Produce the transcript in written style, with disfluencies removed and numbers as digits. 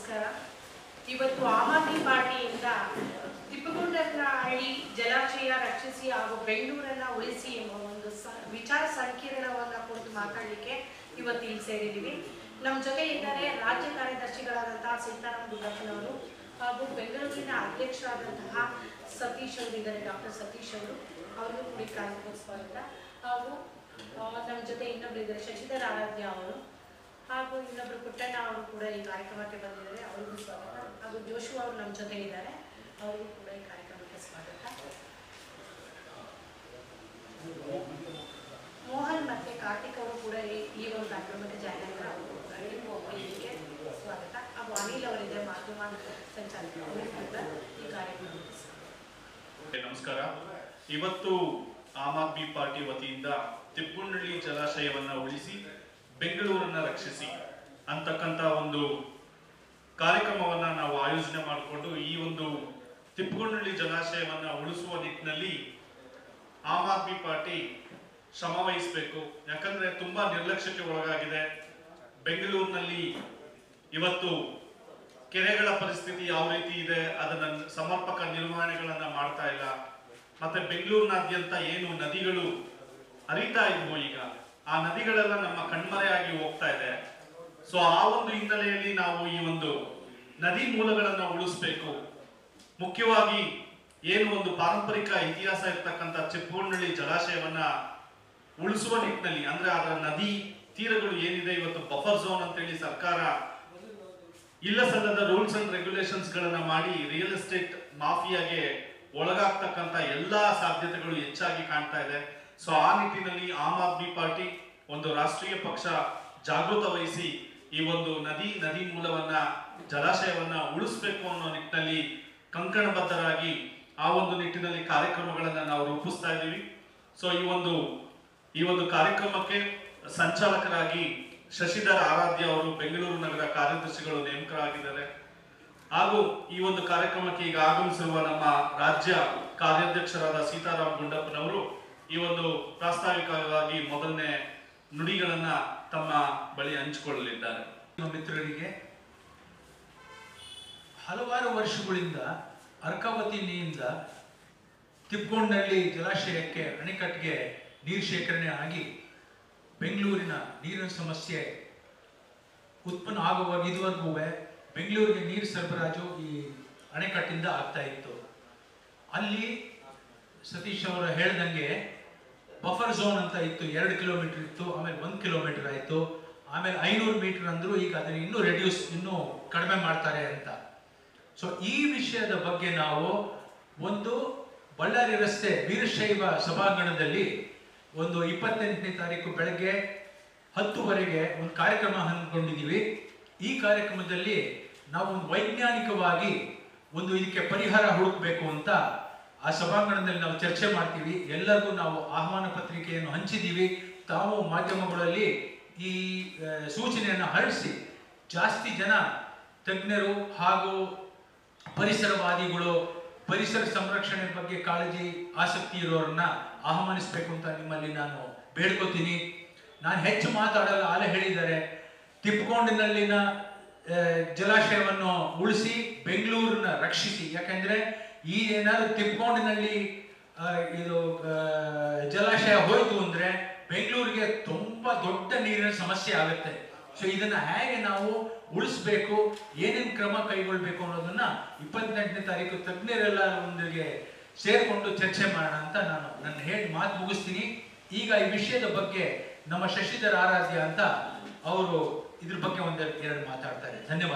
ನಮಸ್ಕಾರ. ಇವತ್ತು ಆಮ್ ಆದ್ಮಿ ಪಾರ್ಟಿಯಿಂದ ತಿಪ್ಪಗೊಂಡನಹಳ್ಳಿ ಜಲಾಶಯ ರಕ್ಷಿಸಿ ಹಾಗೂ ಬೆಂಗಳೂರನ್ನ ಉಳಿಸಿ ಎಂಬ ಒಂದು ವಿಚಾರ ಸಂಕಿರಣವನ್ನು ಕುರಿತು ಮಾತಾಡಲಿಕ್ಕೆ ಇವತ್ತು ಇಲ್ಲಿ ಸೇರಿದ್ದೀವಿ. ನಮ್ಮ ಜೊತೆ ಇದ್ದಾರೆ ರಾಜ್ಯ ಕಾರ್ಯದರ್ಶಿಗಳಾದಂತಹ ಸೀತಾರಾಮ್ ಗುಡ್ಡಪ್ಪನವರು ಹಾಗೂ ಬೆಂಗಳೂರಿನ ಅಧ್ಯಕ್ಷರಾದಂತಹ ಸತೀಶ್ ಅವರು ಇದ್ದಾರೆ, ಡಾಕ್ಟರ್ ಸತೀಶ್ ಅವರು. ಅವ್ರಿಗೂ ಕೂಡ ಕಾರ್ಯಕ್ರಮಕ್ಕೆ ಸ್ವಾಗತ. ಹಾಗೂ ನಮ್ಮ ಜೊತೆ ಇನ್ನೊಬ್ರು ಇದ್ದಾರೆ ಶಶಿಧರ್ ಆರಾಧ್ಯ ಅವರು, ಹಾಗೂ ಇನ್ನೊಬ್ರು ಪುಟ್ಟಣ್ಣ ಅವರು ಕೂಡ ಈ ಕಾರ್ಯಕ್ರಮಕ್ಕೆ ಬಂದಿದ್ದಾರೆ, ಅವರಿಗೂ ಸ್ವಾಗತ. ಹಾಗೂ ಜೋಶು ಅವರು ನಮ್ಮ ಜೊತೆ ಇದ್ದಾರೆ, ಅವರಿಗೂ ಕೂಡ ಈ ಕಾರ್ಯಕ್ರಮಕ್ಕೆ ಸ್ವಾಗತ. ಮೋಹನ್ ಮತ್ತೆ ಕಾರ್ತಿಕ್ ಅವರು ಕೂಡ ಈ ಒಂದು ಕಾರ್ಯಕ್ರಮಕ್ಕೆ ಜಾಯ್ನ್ ಆಗಿದ್ದಾರೆ, ಅವರಿಗೆ ಸ್ವಾಗತ. ಹಾಗೂ ಅನಿಲ್ ಅವರಿದೆ, ಮಾಧ್ಯಮ ಸಂಚಾಲಕ, ಅವರು ಕೂಡ ಈ ಕಾರ್ಯಕ್ರಮಕ್ಕೆ ಸ್ವಾಗತ. ನಮಸ್ಕಾರ. ಇವತ್ತು ಆಮ್ ಆದ್ಮಿ ಪಾರ್ಟಿ ವತಿಯಿಂದ ತಿಪ್ಪಗೊಂಡನಹಳ್ಳಿ ಜಲಾಶಯವನ್ನ ಉಳಿಸಿ ಬೆಂಗಳೂರನ್ನ ರಕ್ಷಿಸಿ ಅಂತಕ್ಕಂಥ ಒಂದು ಕಾರ್ಯಕ್ರಮವನ್ನ ನಾವು ಆಯೋಜನೆ ಮಾಡಿಕೊಂಡು ಈ ಒಂದು ತಿಪ್ಪಗೊಂಡನಹಳ್ಳಿ ಜಲಾಶಯವನ್ನ ಉಳಿಸುವ ನಿಟ್ಟಿನಲ್ಲಿ ಆಮ್ ಆದ್ಮಿ ಪಾರ್ಟಿ ಶ್ರಮ ವಹಿಸಬೇಕು. ಯಾಕಂದ್ರೆ ತುಂಬಾ ನಿರ್ಲಕ್ಷ್ಯಕ್ಕೆ ಒಳಗಾಗಿದೆ. ಬೆಂಗಳೂರಿನಲ್ಲಿ ಇವತ್ತು ಕೆರೆಗಳ ಪರಿಸ್ಥಿತಿ ಯಾವ ರೀತಿ ಇದೆ, ಅದನ್ನ ಸಮರ್ಪಕ ನಿರ್ವಹಣೆಗಳನ್ನ ಮಾಡ್ತಾ ಇಲ್ಲ. ಮತ್ತೆ ಬೆಂಗಳೂರಿನಾದ್ಯಂತ ಏನು ನದಿಗಳು ಹರಿತಾ ಇದ್ವು, ಈಗ ಆ ನದಿಗಳೆಲ್ಲ ನಮ್ಮ ಕಣ್ಮರೆಯಾಗಿ ಹೋಗ್ತಾ ಇದೆ. ಸೊ ಆ ಒಂದು ಹಿನ್ನೆಲೆಯಲ್ಲಿ ನಾವು ಈ ಒಂದು ನದಿ ಮೂಲಗಳನ್ನ ಉಳಿಸ್ಬೇಕು. ಮುಖ್ಯವಾಗಿ ಏನು ಒಂದು ಪಾರಂಪರಿಕ ಇತಿಹಾಸ ಇರ್ತಕ್ಕಂಥ ತಿಪ್ಪಗೊಂಡನಹಳ್ಳಿ ಜಲಾಶಯವನ್ನ ಉಳಿಸುವ ನಿಟ್ಟಿನಲ್ಲಿ, ಅಂದ್ರೆ ಅದರ ನದಿ ತೀರಗಳು ಏನಿದೆ, ಇವತ್ತು ಬಫರ್ ಝೋನ್ ಅಂತೇಳಿ ಸರ್ಕಾರ ಇಲ್ಲ ಸಲ್ಲದ ರೂಲ್ಸ್ ಅಂಡ್ ರೆಗ್ಯುಲೇಷನ್ಸ್ ಗಳನ್ನ ಮಾಡಿ ರಿಯಲ್ ಎಸ್ಟೇಟ್ ಮಾಫಿಯಾಗೆ ಒಳಗಾಗ್ತಕ್ಕಂಥ ಎಲ್ಲಾ ಸಾಧ್ಯತೆಗಳು ಹೆಚ್ಚಾಗಿ ಕಾಣ್ತಾ ಇದೆ. ಸೊ ಆ ನಿಟ್ಟಿನಲ್ಲಿ ಆಮ್ ಆದ್ಮಿ ಪಾರ್ಟಿ ಒಂದು ರಾಷ್ಟ್ರೀಯ ಪಕ್ಷ ಜಾಗೃತ ವಹಿಸಿ ಈ ಒಂದು ನದಿ ಮೂಲವನ್ನ ಜಲಾಶಯವನ್ನ ಉಳಿಸ್ಬೇಕು ಅನ್ನೋ ನಿಟ್ಟಿನಲ್ಲಿ ಕಂಕಣಬದ್ಧರಾಗಿ ಆ ಒಂದು ನಿಟ್ಟಿನಲ್ಲಿ ಕಾರ್ಯಕ್ರಮಗಳನ್ನ ನಾವು ರೂಪಿಸ್ತಾ ಇದ್ದೀವಿ. ಸೊ ಈ ಒಂದು ಕಾರ್ಯಕ್ರಮಕ್ಕೆ ಸಂಚಾಲಕರಾಗಿ ಶಶಿಧರ್ ಆರಾಧ್ಯ ಅವರು ಬೆಂಗಳೂರು ನಗರ ಕಾರ್ಯದರ್ಶಿಗಳು ನೇಮಕರಾಗಿದ್ದಾರೆ. ಹಾಗೂ ಈ ಒಂದು ಕಾರ್ಯಕ್ರಮಕ್ಕೆ ಈಗ ಆಗಮಿಸಿರುವ ನಮ್ಮ ರಾಜ್ಯ ಕಾರ್ಯಾಧ್ಯಕ್ಷರಾದ ಸೀತಾರಾಮ್ ಗುಂಡಪ್ಪನವರು ಈ ಒಂದು ಪ್ರಾಸ್ತಾವಿಕವಾಗಿ ಮೊದಲನೇ ನುಡಿಗಳನ್ನ ತಮ್ಮ ಬಳಿ ಹಂಚಿಕೊಳ್ಳಲಿದ್ದಾರೆ. ಮಿತ್ರರಿಗೆ ಹಲವಾರು ವರ್ಷಗಳಿಂದ ಅರ್ಕಾವತಿ ನೀರಿಂದ ತಿಪ್ಪಗೊಂಡನಹಳ್ಳಿ ಜಲಾಶಯಕ್ಕೆ ಅಣೆಕಟ್ಟಿಗೆ ನೀರು ಶೇಖರಣೆ ಆಗಿ ಬೆಂಗಳೂರಿನ ನೀರಿನ ಸಮಸ್ಯೆ ಉತ್ಪನ್ನ ಆಗುವಾಗ ಇದುವರೆಗೂ ಬೆಂಗಳೂರಿಗೆ ನೀರು ಸರಬರಾಜು ಈ ಅಣೆಕಟ್ಟಿಂದ ಆಗ್ತಾ ಇತ್ತು. ಅಲ್ಲಿ ಸತೀಶ್ ಅವರು ಹೇಳ್ದಂಗೆ ಬಫರ್ ಝೋನ್ ಅಂತ ಇತ್ತು, 2 ಕಿಲೋಮೀಟರ್ ಇತ್ತು, ಆಮೇಲೆ 1 ಕಿಲೋಮೀಟರ್ ಆಯಿತು, ಆಮೇಲೆ 500 ಮೀಟರ್ ಅಂದ್ರು. ಈಗ ಅದನ್ನು ಇನ್ನೂ ಕಡಿಮೆ ಮಾಡ್ತಾರೆ ಅಂತ. ಸೊ ಈ ವಿಷಯದ ಬಗ್ಗೆ ನಾವು ಒಂದು ಬಳ್ಳಾರಿ ರಸ್ತೆ ವೀರಶೈವ ಸಭಾಂಗಣದಲ್ಲಿ ಒಂದು 28ನೇ ತಾರೀಕು ಬೆಳಗ್ಗೆ 10:00 ಒಂದು ಕಾರ್ಯಕ್ರಮ ಹಮ್ಮಿಕೊಂಡಿದ್ದೀವಿ. ಈ ಕಾರ್ಯಕ್ರಮದಲ್ಲಿ ನಾವು ವೈಜ್ಞಾನಿಕವಾಗಿ ಇದಕ್ಕೆ ಪರಿಹಾರ ಹುಡುಕಬೇಕು ಅಂತ ಆ ಸಭಾಂಗಣದಲ್ಲಿ ನಾವು ಚರ್ಚೆ ಮಾಡ್ತೀವಿ. ಎಲ್ಲರಿಗೂ ನಾವು ಆಹ್ವಾನ ಪತ್ರಿಕೆಯನ್ನು ಹಂಚಿದ್ದೀವಿ. ತಾವು ಮಾಧ್ಯಮಗಳಲ್ಲಿ ಈ ಸೂಚನೆಯನ್ನು ಹರಡಿಸಿ ಜಾಸ್ತಿ ಜನ ತಜ್ಞರು ಹಾಗೂ ಪರಿಸರವಾದಿಗಳು, ಪರಿಸರ ಸಂರಕ್ಷಣೆ ಬಗ್ಗೆ ಕಾಳಜಿ ಆಸಕ್ತಿ ಇರೋರನ್ನ ಆಹ್ವಾನಿಸಬೇಕು ಅಂತ ನಿಮ್ಮಲ್ಲಿ ನಾನು ಬೇಡ್ಕೋತೀನಿ. ನಾನು ಹೆಚ್ಚು ಮಾತಾಡಲ್ಲ, ಆಲೆ ಹೇಳಿದ್ದಾರೆ. ತಿಪ್ಪಗೊಂಡನಹಳ್ಳಿನ ಜಲಾಶಯವನ್ನು ಉಳಿಸಿ ಬೆಂಗಳೂರನ್ನ ರಕ್ಷಿಸಿ. ಯಾಕಂದ್ರೆ ಈ ಏನಾದ್ರು ತಿಪ್ಪಗೊಂಡನಹಳ್ಳಿ ಜಲಾಶಯ ಹೋಯ್ತು ಅಂದ್ರೆ ಬೆಂಗಳೂರಿಗೆ ತುಂಬಾ ದೊಡ್ಡ ನೀರಿನ ಸಮಸ್ಯೆ ಆಗುತ್ತೆ. ಸೊ ಇದನ್ನ ಹೇಗೆ ನಾವು ಉಳಿಸ್ಬೇಕು, ಏನೇನು ಕ್ರಮ ಕೈಗೊಳ್ಬೇಕು ಅನ್ನೋದನ್ನ 28ನೇ ತಾರೀಕು ತಜ್ಞರೆಲ್ಲ ಒಂದಿಗೆ ಸೇರ್ಕೊಂಡು ಚರ್ಚೆ ಮಾಡೋಣ ಅಂತ ನಾನು ನನ್ನ ಮಾತು ಮುಗಿಸ್ತೀನಿ. ಈಗ ಈ ವಿಷಯದ ಬಗ್ಗೆ ನಮ್ಮ ಶಶಿಧರ್ ಆರಾಧ್ಯ ಅಂತ ಅವರು ಇದ್ರ ಬಗ್ಗೆ ಒಂದೆರಡು ಮಾತಾಡ್ತಾರೆ. ಧನ್ಯವಾದ.